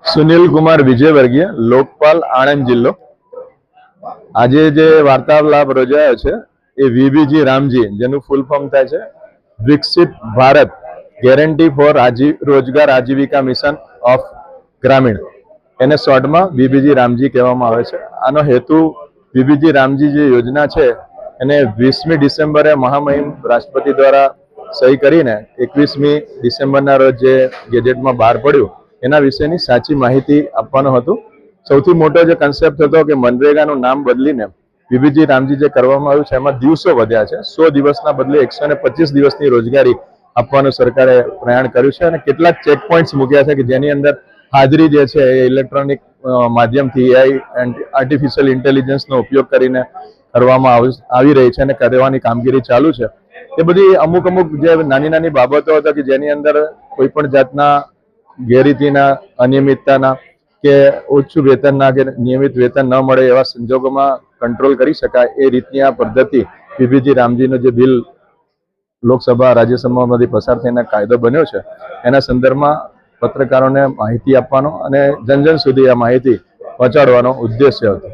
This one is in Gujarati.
સુનિલ કુમાર વિજયવર્ગીય, લોકપાલ, આણંદ જિલ્લો। આજે જે વાર્તાલાપ યોજાયો છે એ વીબીજી રામજી, જેનું ફૂલ ફોર્મ થાય છે વિકસિત ભારત ગેરંટી ફોર રોજગાર આજીવિકા મિશન ઓફ ગ્રામીણ, એને શોર્ટમાં વીબીજી રામજી કહેવામાં આવે છે। આનો હેતુ વીબીજી રામજી જે યોજના છે એને 20મી ડિસેમ્બરે મહામહિમ રાષ્ટ્રપતિ દ્વારા સહી કરીને 21મી ડિસેમ્બરના રોજ જે ગેજેટમાં બહાર પડ્યું એના વિશેની સાચી માહિતી આપવાનો હતો। સૌથી મોટો જે કન્સેપ્ટ હતો કે મનરેગાનું નામ બદલીને વીબીજી રામજી જે કરવામાં આવ્યું છે એમાં દિવસો વધ્યા છે। 100 દિવસના બદલે 125 દિવસની રોજગારી આપવાનું સરકારે પ્રયાણ કર્યું છે અને કેટલાક ચેક પોઈન્ટ્સ મૂક્યા છે કે જેની અંદર હાજરી જે છે એ ઇલેક્ટ્રોનિક માધ્યમથી એઆઈ એન્ડ આર્ટિફિશિયલ ઇન્ટેલિજન્સનો ઉપયોગ કરીને કરવામાં આવી રહી છે અને કરવાની કામગીરી ચાલુ છે। એ બધી અમુક જે નાની બાબતો હતા કે જેની અંદર કોઈ પણ જાતના ગેરરીતિના, અનિયમિતતાના કે ઓછું વેતનના કે નિયમિત વેતન ન મળે એવા સંજોગોમાં કંટ્રોલ કરી શકાય એ રીતની આ પદ્ધતિ વીબીજી રામજીનો જે બિલ લોકસભા રાજ્યસભામાંથી પસાર થઈને કાયદો બન્યો છે એના સંદર્ભમાં પત્રકારોને માહિતી આપવાનો અને જન સુધી આ માહિતી પહોંચાડવાનો ઉદ્દેશ્ય હતો।